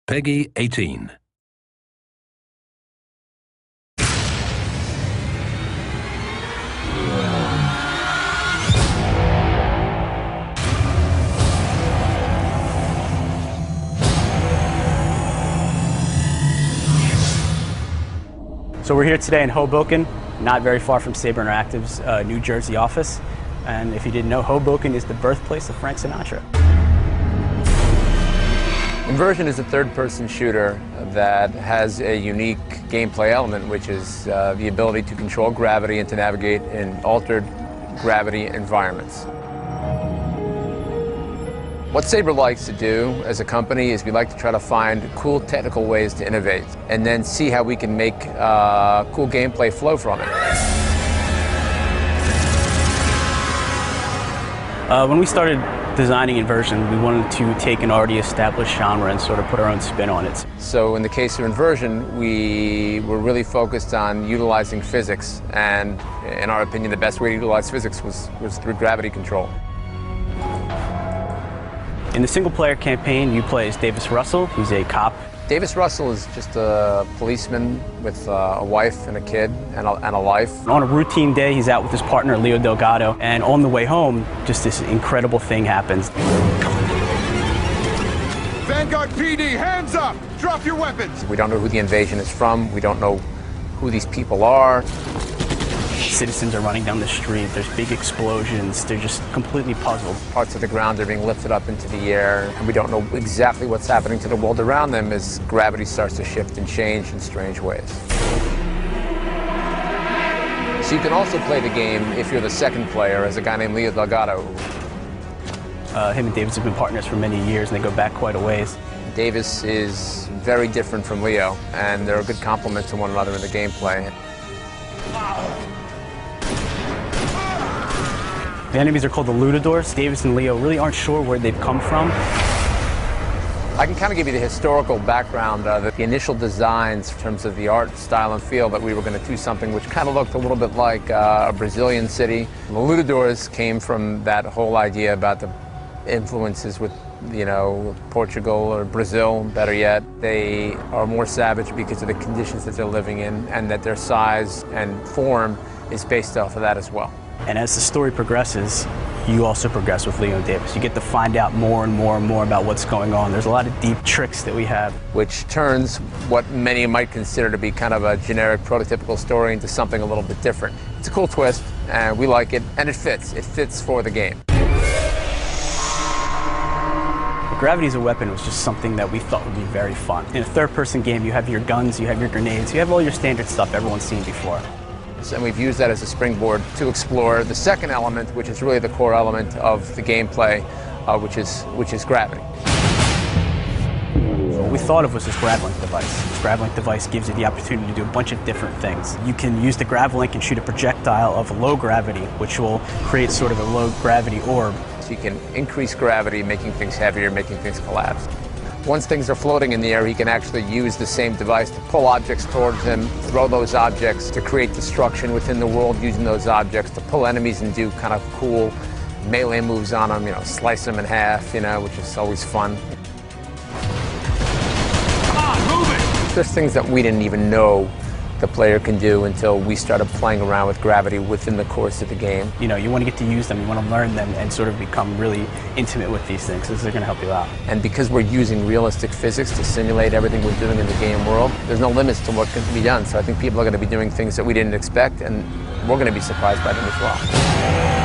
Peggy 18. So we're here today in Hoboken, not very far from Sabre Interactive's New Jersey office. And if you didn't know, Hoboken is the birthplace of Frank Sinatra. Inversion is a third-person shooter that has a unique gameplay element, which is the ability to control gravity and to navigate in altered gravity environments. What Sabre likes to do as a company is we like to try to find cool technical ways to innovate and then see how we can make cool gameplay flow from it. When we started designing Inversion, we wanted to take an already established genre and sort of put our own spin on it. So in the case of Inversion, we were really focused on utilizing physics, and in our opinion, the best way to utilize physics was through gravity control. In the single-player campaign, you play as Davis Russell, who's a cop. Davis Russell is just a policeman with a wife and a kid and a life. On a routine day, he's out with his partner, Leo Delgado, and on the way home, just this incredible thing happens. Vanguard PD, hands up! Drop your weapons! We don't know who the invasion is from. We don't know who these people are. Citizens are running down the street, there's big explosions, they're just completely puzzled. Parts of the ground are being lifted up into the air, and we don't know exactly what's happening to the world around them as gravity starts to shift and change in strange ways. So you can also play the game if you're the second player as a guy named Leo Delgado. Him and Davis have been partners for many years, and they go back quite a ways. Davis is very different from Leo, and they're a good complement to one another in the gameplay. The enemies are called the Lutadors. Davis and Leo really aren't sure where they've come from. I can kind of give you the historical background, the initial designs in terms of the art, style, and feel that we were going to do something which kind of looked a little bit like a Brazilian city. The Lutadors came from that whole idea about the influences with, you know, Portugal or Brazil, better yet. They are more savage because of the conditions that they're living in, and that their size and form is based off of that as well. And as the story progresses, you also progress with Leo and Davis. You get to find out more and more and more about what's going on. There's a lot of deep tricks that we have. Which turns what many might consider to be kind of a generic, prototypical story into something a little bit different. It's a cool twist, and we like it, and it fits. It fits for the game. Gravity as a weapon was just something that we thought would be very fun. In a third-person game, you have your guns, you have your grenades, you have all your standard stuff everyone's seen before. And we've used that as a springboard to explore the second element, which is really the core element of the gameplay, which is gravity. What we thought of was this grav-link device. This grav-link device gives you the opportunity to do a bunch of different things. You can use the grav-link and shoot a projectile of low gravity, which will create sort of a low gravity orb. So you can increase gravity, making things heavier, making things collapse. Once things are floating in the air, he can actually use the same device to pull objects towards him, throw those objects to create destruction within the world using those objects, to pull enemies and do kind of cool melee moves on them, you know, slice them in half, you know, which is always fun. Come on, move it! There's things that we didn't even know the player can do until we started playing around with gravity within the course of the game. You know, you want to get to use them, you want to learn them, and sort of become really intimate with these things, because they're going to help you out. And because we're using realistic physics to simulate everything we're doing in the game world, there's no limits to what can be done. So I think people are going to be doing things that we didn't expect, and we're going to be surprised by them as well.